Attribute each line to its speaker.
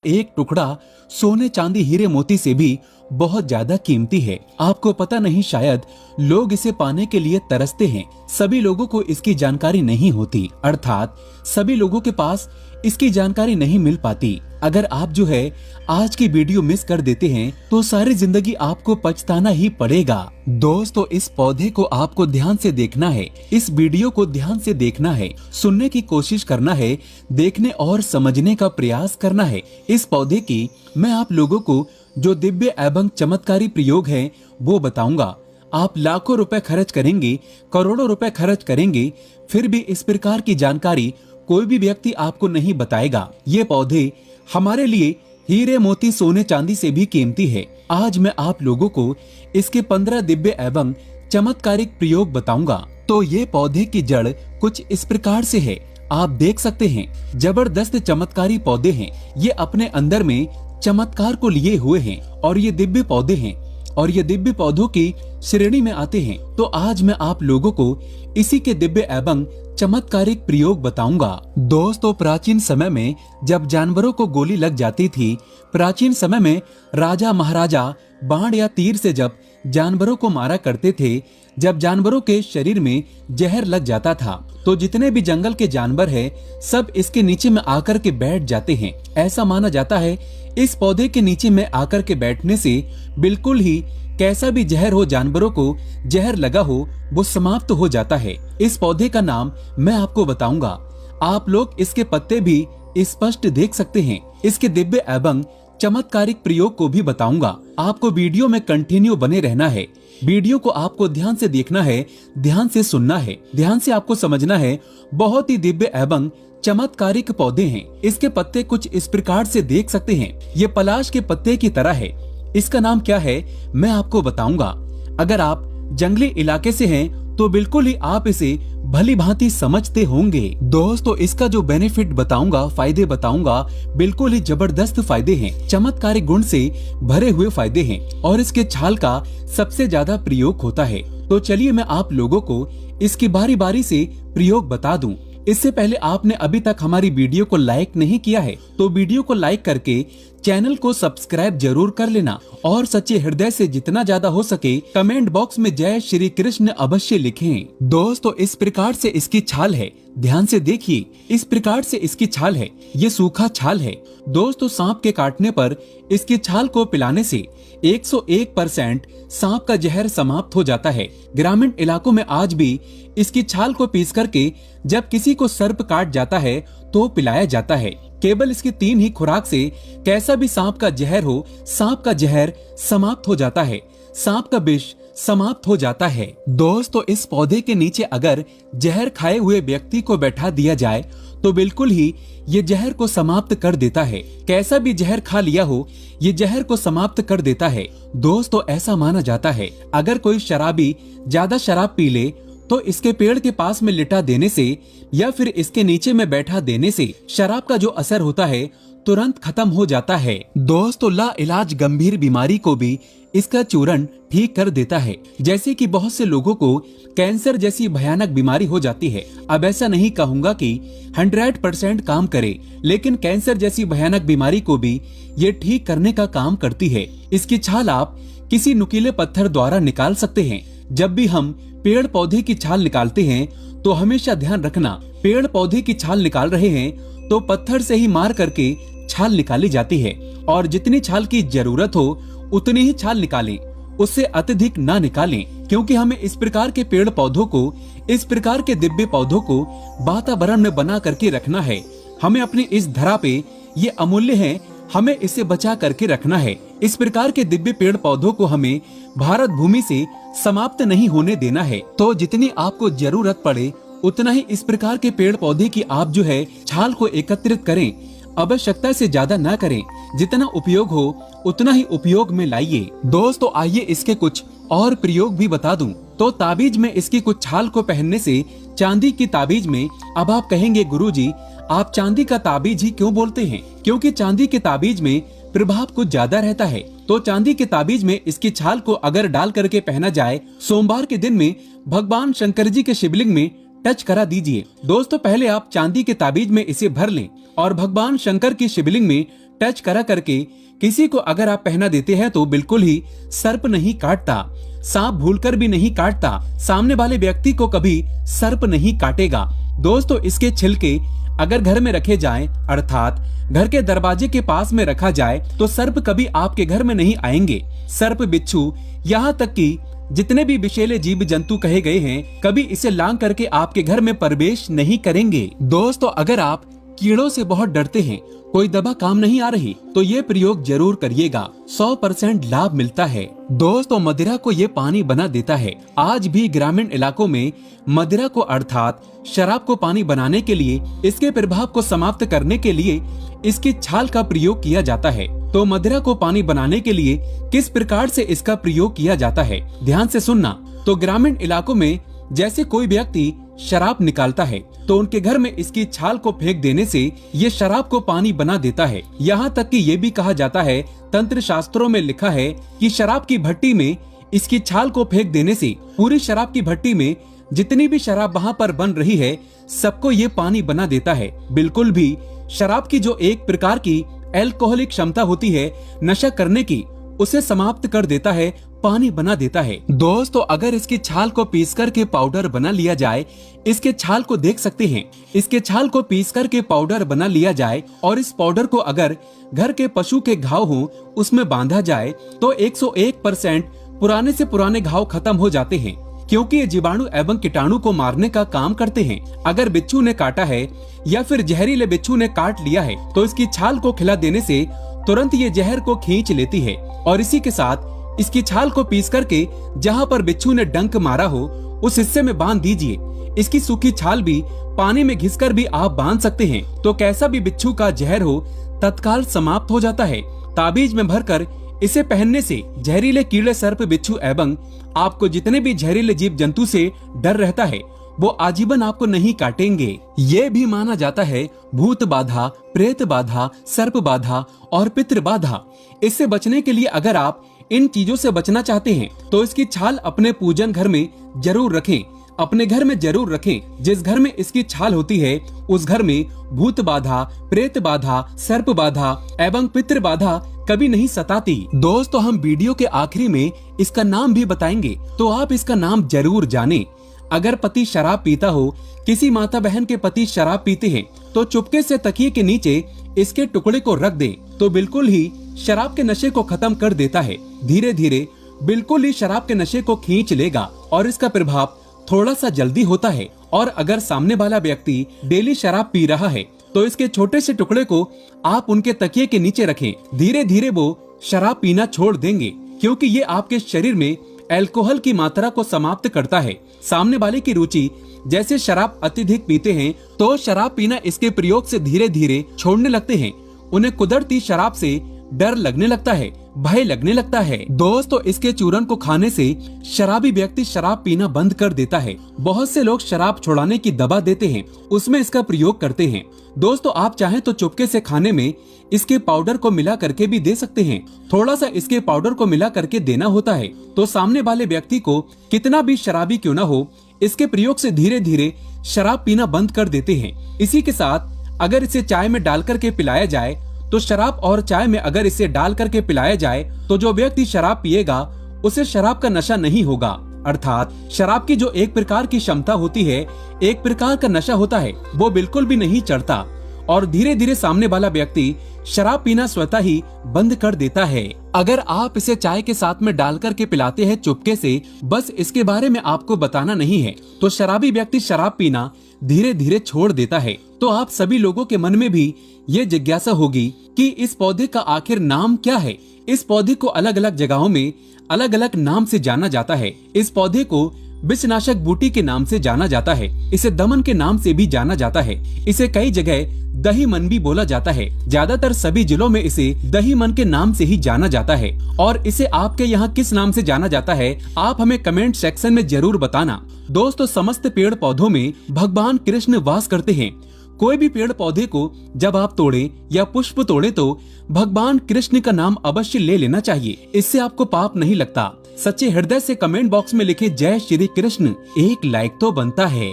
Speaker 1: एक टुकड़ा सोने चांदी हीरे मोती से भी बहुत ज्यादा कीमती है। आपको पता नहीं, शायद लोग इसे पाने के लिए तरसते हैं। सभी लोगों को इसकी जानकारी नहीं होती, अर्थात सभी लोगों के पास इसकी जानकारी नहीं मिल पाती। अगर आप जो है आज की वीडियो मिस कर देते हैं तो सारी जिंदगी आपको पछताना ही पड़ेगा। दोस्तों, इस पौधे को आपको ध्यान से देखना है, इस वीडियो को ध्यान से देखना है, सुनने की कोशिश करना है, देखने और समझने का प्रयास करना है। इस पौधे की मैं आप लोगों को जो दिव्य एवं चमत्कारी प्रयोग है वो बताऊंगा। आप लाखों रुपए खर्च करेंगे, करोड़ों रुपए खर्च करेंगे, फिर भी इस प्रकार की जानकारी कोई भी व्यक्ति आपको नहीं बताएगा। ये पौधे हमारे लिए हीरे मोती सोने चांदी से भी कीमती है। आज मैं आप लोगों को इसके 15 दिव्य एवं चमत्कारिक प्रयोग बताऊंगा। तो ये पौधे की जड़ कुछ इस प्रकार से है, आप देख सकते हैं। जबरदस्त चमत्कारी पौधे हैं, ये अपने अंदर में चमत्कार को लिए हुए हैं और ये दिव्य पौधे हैं और ये दिव्य पौधों की श्रेणी में आते हैं। तो आज मैं आप लोगों को इसी के दिव्य एवं चमत्कारिक प्रयोग बताऊंगा। दोस्तों, प्राचीन समय में जब जानवरों को गोली लग जाती थी, प्राचीन समय में राजा महाराजा बाण या तीर से जब जानवरों को मारा करते थे, जब जानवरों के शरीर में जहर लग जाता था तो जितने भी जंगल के जानवर हैं सब इसके नीचे में आकर के बैठ जाते हैं। ऐसा माना जाता है इस पौधे के नीचे में आकर के बैठने से बिल्कुल ही कैसा भी जहर हो, जानवरों को जहर लगा हो, वो समाप्त हो जाता है। इस पौधे का नाम मैं आपको बताऊंगा। आप लोग इसके पत्ते भी स्पष्ट देख सकते हैं। इसके दिव्य एवं चमत्कारिक प्रयोग को भी बताऊंगा। आपको वीडियो में कंटिन्यू बने रहना है। वीडियो को आपको ध्यान से देखना है, ध्यान से सुनना है, ध्यान से आपको समझना है। बहुत ही दिव्य एवं चमत्कारिक पौधे हैं। इसके पत्ते कुछ इस प्रकार से देख सकते हैं। ये पलाश के पत्ते की तरह है। इसका नाम क्या है मैं आपको बताऊंगा। अगर आप जंगली इलाके से हैं तो बिल्कुल ही आप इसे भली भांति समझते होंगे। दोस्तों, इसका जो बेनिफिट बताऊंगा, फायदे बताऊंगा, बिल्कुल ही जबरदस्त फायदे हैं, चमत्कारी गुण से भरे हुए फायदे हैं और इसके छाल का सबसे ज्यादा प्रयोग होता है। तो चलिए मैं आप लोगों को इसकी बारी बारी से प्रयोग बता दूं। इससे पहले आपने अभी तक हमारी वीडियो को लाइक नहीं किया है तो वीडियो को लाइक करके चैनल को सब्सक्राइब जरूर कर लेना और सच्चे हृदय से जितना ज्यादा हो सके कमेंट बॉक्स में जय श्री कृष्ण अवश्य लिखें। दोस्तों, इस प्रकार से इसकी छाल है, ध्यान से देखिए। इस प्रकार से इसकी छाल है, ये सूखा छाल है। दोस्तों, सांप के काटने पर इसकी छाल को पिलाने से 101% सांप का जहर समाप्त हो जाता है। ग्रामीण इलाकों में आज भी इसकी छाल को पीस करके जब किसी को सर्प काट जाता है तो पिलाया जाता है। केवल इसकी 3 ही खुराक से कैसा भी सांप का जहर हो, सांप का जहर समाप्त हो जाता है, सांप का विष समाप्त हो जाता है। दोस्तों, इस पौधे के नीचे अगर जहर खाए हुए व्यक्ति को बैठा दिया जाए तो बिल्कुल ही ये जहर को समाप्त कर देता है। कैसा भी जहर खा लिया हो, ये जहर को समाप्त कर देता है। दोस्तों, ऐसा माना जाता है अगर कोई शराबी ज्यादा शराब पी ले तो इसके पेड़ के पास में लिटा देने से या फिर इसके नीचे में बैठा देने से शराब का जो असर होता है तुरंत खत्म हो जाता है। दोस्तों, ला इलाज गंभीर बीमारी को भी इसका चूर्ण ठीक कर देता है। जैसे कि बहुत से लोगों को कैंसर जैसी भयानक बीमारी हो जाती है। अब ऐसा नहीं कहूंगा कि 100% काम करे, लेकिन कैंसर जैसी भयानक बीमारी को भी ये ठीक करने का काम करती है। इसकी छाल आप किसी नुकीले पत्थर द्वारा निकाल सकते हैं। जब भी हम पेड़ पौधे की छाल निकालते हैं तो हमेशा ध्यान रखना, पेड़ पौधे की छाल निकाल रहे हैं तो पत्थर से ही मार करके छाल निकाली जाती है और जितनी छाल की जरूरत हो उतनी ही छाल निकालें, उससे अत्यधिक ना निकालें। क्योंकि हमें इस प्रकार के पेड़ पौधों को, इस प्रकार के दिव्य पौधों को वातावरण में बना करके रखना है। हमें अपनी इस धरा पे ये अमूल्य है, हमें इसे बचा करके रखना है। इस प्रकार के दिव्य पेड़ पौधों को हमें भारत भूमि से समाप्त नहीं होने देना है। तो जितनी आपको जरूरत पड़े उतना ही इस प्रकार के पेड़ पौधे की आप जो है छाल को एकत्रित करें। आवश्यकता से ज्यादा ना करें, जितना उपयोग हो उतना ही उपयोग में लाइए। दोस्तों, आइए इसके कुछ और प्रयोग भी बता दूं। तो ताबीज में इसकी कुछ छाल को पहनने से चांदी की ताबीज में, अब आप कहेंगे गुरुजी आप चांदी का ताबीज ही क्यों बोलते हैं? क्योंकि चांदी के ताबीज में प्रभाव कुछ ज्यादा रहता है। तो चांदी के ताबीज में इसकी छाल को अगर डाल करके पहना जाए, सोमवार के दिन में भगवान शंकर जी के शिवलिंग में टच करा दीजिए। दोस्तों, पहले आप चांदी के ताबीज में इसे भर लें और भगवान शंकर की शिवलिंग में टच करा करके किसी को अगर आप पहना देते हैं तो बिल्कुल ही सर्प नहीं काटता। सांप भूलकर भी नहीं काटता, सामने वाले व्यक्ति को कभी सर्प नहीं काटेगा। दोस्तों, इसके छिलके अगर घर में रखे जाएं, अर्थात घर के दरवाजे के पास में रखा जाए, तो सर्प कभी आपके घर में नहीं आएंगे। सर्प, बिच्छू, यहाँ तक कि जितने भी विषैले जीव जंतु कहे गए हैं, कभी इसे लांग करके आपके घर में प्रवेश नहीं करेंगे। दोस्तों, अगर आप कीड़ों से बहुत डरते हैं, कोई दवा काम नहीं आ रही, तो ये प्रयोग जरूर करिएगा, 100% लाभ मिलता है। दोस्तों, मदिरा को ये पानी बना देता है। आज भी ग्रामीण इलाकों में मदिरा को अर्थात शराब को पानी बनाने के लिए, इसके प्रभाव को समाप्त करने के लिए इसकी छाल का प्रयोग किया जाता है। तो मदिरा को पानी बनाने के लिए किस प्रकार से इसका प्रयोग किया जाता है, ध्यान से सुनना। तो ग्रामीण इलाकों में जैसे कोई व्यक्ति शराब निकालता है, तो उनके घर में इसकी छाल को फेंक देने से ये शराब को पानी बना देता है। यहाँ तक कि ये भी कहा जाता है, तंत्र शास्त्रों में लिखा है कि शराब की भट्टी में इसकी छाल को फेंक देने से पूरी शराब की भट्टी में जितनी भी शराब वहाँ पर बन रही है, सबको ये पानी बना देता है। बिल्कुल भी शराब की जो एक प्रकार की एल्कोहलिक क्षमता होती है नशा करने की, उसे समाप्त कर देता है, पानी बना देता है। दोस्तों, अगर इसकी छाल को पीस करके पाउडर बना लिया जाए, इसके छाल को देख सकते हैं, इसके छाल को पीस करके पाउडर बना लिया जाए और इस पाउडर को अगर घर के पशु के घाव हो उसमें बांधा जाए, तो 101% पुराने से पुराने घाव खत्म हो जाते हैं, क्योंकि ये जीवाणु एवं कीटाणु को मारने का काम करते हैं। अगर बिच्छू ने काटा है या फिर जहरीले बिच्छू ने काट लिया है, तो इसकी छाल को खिला देने से तुरंत ये जहर को खींच लेती है और इसी के साथ इसकी छाल को पीस करके जहाँ पर बिच्छू ने डंक मारा हो उस हिस्से में बांध दीजिए। इसकी सूखी छाल भी पानी में घिसकर भी आप बांध सकते हैं, तो कैसा भी बिच्छू का जहर हो तत्काल समाप्त हो जाता है। ताबीज में भरकर इसे पहनने से जहरीले कीड़े, सर्प, बिच्छू एवं आपको जितने भी जहरीले जीव जंतु से डर रहता है, वो आजीवन आपको नहीं काटेंगे। ये भी माना जाता है भूत बाधा, प्रेत बाधा, सर्प बाधा और पितृ बाधा। इससे बचने के लिए अगर आप इन चीजों से बचना चाहते हैं, तो इसकी छाल अपने पूजन घर में जरूर रखें, अपने घर में जरूर रखें। जिस घर में इसकी छाल होती है उस घर में भूत बाधा, प्रेत बाधा, सर्प बाधा एवं पितृ बाधा कभी नहीं सताती। दोस्तों, हम वीडियो के आखिरी में इसका नाम भी बताएंगे, तो आप इसका नाम जरूर जानें। अगर पति शराब पीता हो, किसी माता बहन के पति शराब पीते हैं, तो चुपके से तकिए के नीचे इसके टुकड़े को रख दें, तो बिल्कुल ही शराब के नशे को खत्म कर देता है। धीरे धीरे बिल्कुल ही शराब के नशे को खींच लेगा और इसका प्रभाव थोड़ा सा जल्दी होता है। और अगर सामने वाला व्यक्ति डेली शराब पी रहा है, तो इसके छोटे से टुकड़े को आप उनके तकिए के नीचे रखें। धीरे धीरे वो शराब पीना छोड़ देंगे, क्योंकि ये आपके शरीर में अल्कोहल की मात्रा को समाप्त करता है। सामने वाले की रुचि जैसे शराब अत्यधिक पीते हैं, तो शराब पीना इसके प्रयोग से धीरे धीरे छोड़ने लगते हैं। उन्हें कुदरती शराब से डर लगने लगता है, भय लगने लगता है। दोस्तों, इसके चूरन को खाने से शराबी व्यक्ति शराब पीना बंद कर देता है। बहुत से लोग शराब छुड़ाने की दवा देते हैं, उसमें इसका प्रयोग करते हैं। दोस्तों, आप चाहें तो चुपके से खाने में इसके पाउडर को मिला करके भी दे सकते हैं। थोड़ा सा इसके पाउडर को मिला करके देना होता है, तो सामने वाले व्यक्ति को कितना भी शराबी क्यों ना हो, इसके प्रयोग से धीरे धीरे शराब पीना बंद कर देते हैं। इसी के साथ अगर इसे चाय में डाल करके पिलाया जाए, तो शराब और चाय में अगर इसे डाल करके पिलाया जाए, तो जो व्यक्ति शराब पिएगा उसे शराब का नशा नहीं होगा। अर्थात शराब की जो एक प्रकार की क्षमता होती है, एक प्रकार का नशा होता है, वो बिल्कुल भी नहीं चढ़ता और धीरे धीरे सामने वाला व्यक्ति शराब पीना स्वतः ही बंद कर देता है। अगर आप इसे चाय के साथ में डाल करके पिलाते हैं चुपके से, बस इसके बारे में आपको बताना नहीं है, तो शराबी व्यक्ति शराब पीना धीरे धीरे छोड़ देता है। तो आप सभी लोगों के मन में भी ये जिज्ञासा होगी कि इस पौधे का आखिर नाम क्या है। इस पौधे को अलग अलग जगहों में अलग अलग नाम से जाना जाता है। इस पौधे को विषनाशक बूटी के नाम से जाना जाता है, इसे दमन के नाम से भी जाना जाता है, इसे कई जगह दही मन भी बोला जाता है। ज्यादातर सभी जिलों में इसे दही मन के नाम से ही जाना जाता है। और इसे आपके यहाँ किस नाम से जाना जाता है, आप हमें कमेंट सेक्शन में जरूर बताना। दोस्तों, समस्त पेड़ पौधों में भगवान कृष्ण वास करते हैं। कोई भी पेड़ पौधे को जब आप तोड़े या पुष्प तोड़े, तो भगवान कृष्ण का नाम अवश्य ले लेना चाहिए। इससे आपको पाप नहीं लगता। सच्चे हृदय से कमेंट बॉक्स में लिखे जय श्री कृष्ण, एक लाइक तो बनता है।